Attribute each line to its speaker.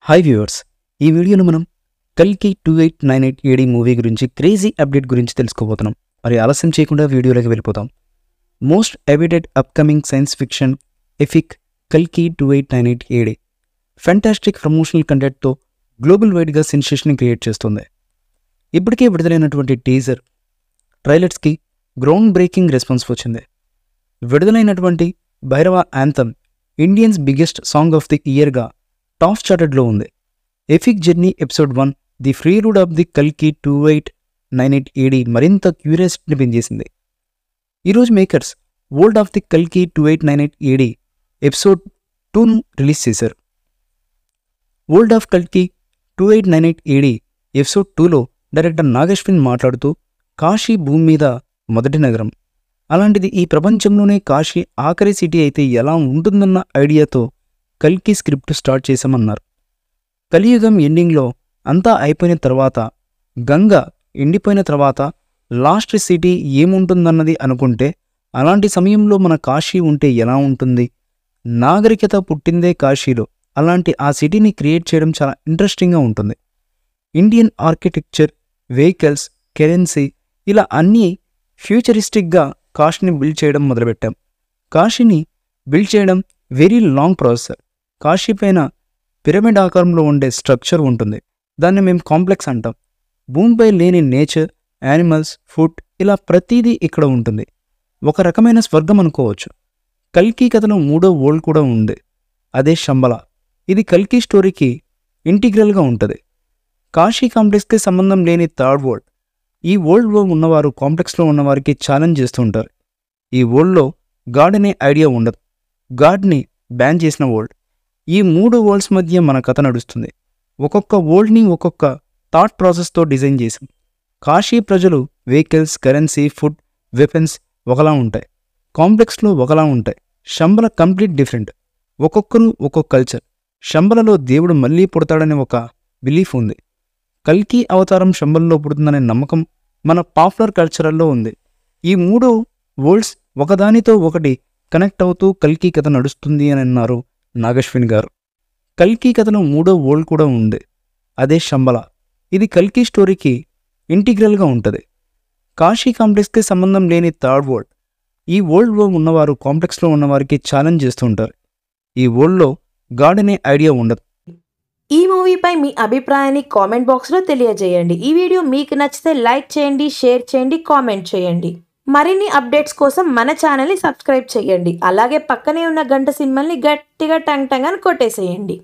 Speaker 1: Hi viewers, ఈ వీడియోలో మనం కల్కి 2898 ఏడి మూవీ గురించి క్రేజీ అప్డేట్ గురించి తెలుసుకోబోతున్నాం. మరి ఆలస్యం చేయకుండా వీడియోలోకి వెళ్ళిపోతాం. Most awaited upcoming science fiction epic కల్కి 2898 ఏడి ఫ్యాంటాస్టిక్ ప్రమోషనల్ కంటెంట్తో గ్లోబల్ వైడ్గా సెన్సేషన్ క్రియేట్ చేస్తుంది. ఇప్పటికే విడుదలైనటువంటి టీజర్ ట్రైలర్స్కి గ్రౌండ్ బ్రేకింగ్ రెస్పాన్స్ వచ్చింది. విడుదలైనటువంటి Bhairava anthem Indians biggest song of the ఇయర్గా టాప్ చార్టెడ్లో ఉంది. Epic journey episode 1 the prelude of the కల్కి 2898 ఏడి మరింత క్యూరియాసిటీని పెంచేసింది. ఈరోజు మేకర్స్ వరల్డ్ ఆఫ్ ది కల్కి 2898 ఏడి ఎపిసోడ్ 2ను రిలీజ్ చేశారు. వరల్డ్ ఆఫ్ కల్కి 2898 ఏడి ఎపిసోడ్ 2లో డైరెక్టర్ నాగశ్విన్ మాట్లాడుతూ కాశీ భూమి మీద మొదటి నగరం, అలాంటిది ఈ ప్రపంచంలోనే కాశీ ఆఖరి సిటీ అయితే ఎలా ఉంటుందన్న ఐడియాతో కల్కి స్క్రిప్ట్ స్టార్ట్ చేశామన్నారు. కలియుగం ఎండింగ్లో అంతా అయిపోయిన తర్వాత, గంగ ఎండిపోయిన తర్వాత లాస్ట్ సిటీ ఏముంటుందన్నది అనుకుంటే, అలాంటి సమయంలో మన కాశీ ఉంటే ఎలా ఉంటుంది? నాగరికత పుట్టిందే కాశీలో, అలాంటి ఆ సిటీని క్రియేట్ చేయడం చాలా ఇంట్రెస్టింగ్గా ఉంటుంది. ఇండియన్ ఆర్కిటెక్చర్, వెహికల్స్, కరెన్సీ ఇలా అన్నీ ఫ్యూచరిస్టిక్గా కాశీని బిల్డ్ చేయడం మొదలుపెట్టాం. కాశీని బిల్డ్ చేయడం వెరీ లాంగ్ ప్రాసెస్. కాశీ పైన పిరమిడ్ ఆకారంలో ఉండే స్ట్రక్చర్ ఉంటుంది. దాన్ని మేము కాంప్లెక్స్ అంటాం. భూమిపై లేని నేచర్, యానిమల్స్, ఫుడ్ ఇలా ప్రతిదీ ఇక్కడ ఉంటుంది. ఒక రకమైన స్వర్గం అనుకోవచ్చు. కల్కి కథలో 3వ వరల్డ్ కూడా ఉంది, అదే శంబల. ఇది కల్కి స్టోరీకి ఇంటిగ్రల్గా ఉంటుంది. కాశీ కాంప్లెక్స్కి సంబంధం లేని థర్డ్ వరల్డ్. ఈ వరల్డ్లో ఉన్నవారు కాంప్లెక్స్లో ఉన్నవారికి ఛాలెంజ్ చేస్తూ ఉంటారు. ఈ వరల్డ్లో గాడ్ అనే ఐడియా ఉండదు. గాడ్ని బ్యాన్ చేసిన వరల్డ్. ఈ 3 వరల్డ్స్ మధ్య మన కథ నడుస్తుంది. ఒక్కొక్క వరల్డ్ని ఒక్కొక్క థాట్ ప్రాసెస్తో డిజైన్ చేసాం. కాశీ ప్రజలు వెహికల్స్, కరెన్సీ, ఫుడ్, వెపన్స్ ఒకలా ఉంటాయి. కాంప్లెక్స్లో ఒకలా ఉంటాయి. Shambhala complete different. ఒక్కొక్కరు ఒక్కొక్క కల్చర్. శంబలలో దేవుడు మళ్ళీ పుడతాడనే ఒక బిలీఫ్ ఉంది. కల్కి అవతారం శంబలలో పుడుతుందనే నమ్మకం మన పాపులర్ కల్చరల్లో ఉంది. ఈ 3 వరల్డ్స్ ఒకదానితో ఒకటి కనెక్ట్ అవుతూ కల్కి కథ నడుస్తుంది అని అన్నారు నాగశ్విన్ గారు. కల్కి కథలో 3వ వరల్డ్ కూడా ఉంది, అదే శంబల. ఇది కల్కి స్టోరీకి ఇంటిగ్రల్గా ఉంటుంది. కాశీ కాంప్లెక్స్కి సంబంధం లేని థర్డ్ వరల్డ్. ఈ వరల్డ్లో ఉన్నవారు కాంప్లెక్స్లో ఉన్నవారికి ఛాలెంజ్ చేస్తూ ఉంటారు. ఈ వరల్డ్లో గాడ్ అనే ఐడియా ఉండదు.
Speaker 2: ఈ మూవీపై మీ అభిప్రాయాన్ని కామెంట్ బాక్స్లో తెలియజేయండి. ఈ వీడియో మీకు నచ్చితే లైక్ చేయండి, షేర్ చేయండి, కామెంట్ చేయండి. మరిన్ని అప్డేట్స్ కోసం మన ఛానల్ని సబ్స్క్రైబ్ చేయండి. అలాగే పక్కనే ఉన్న గంట సింబల్ని గట్టిగా టంగ్ టంగ్ అని కొట్టేసేయండి.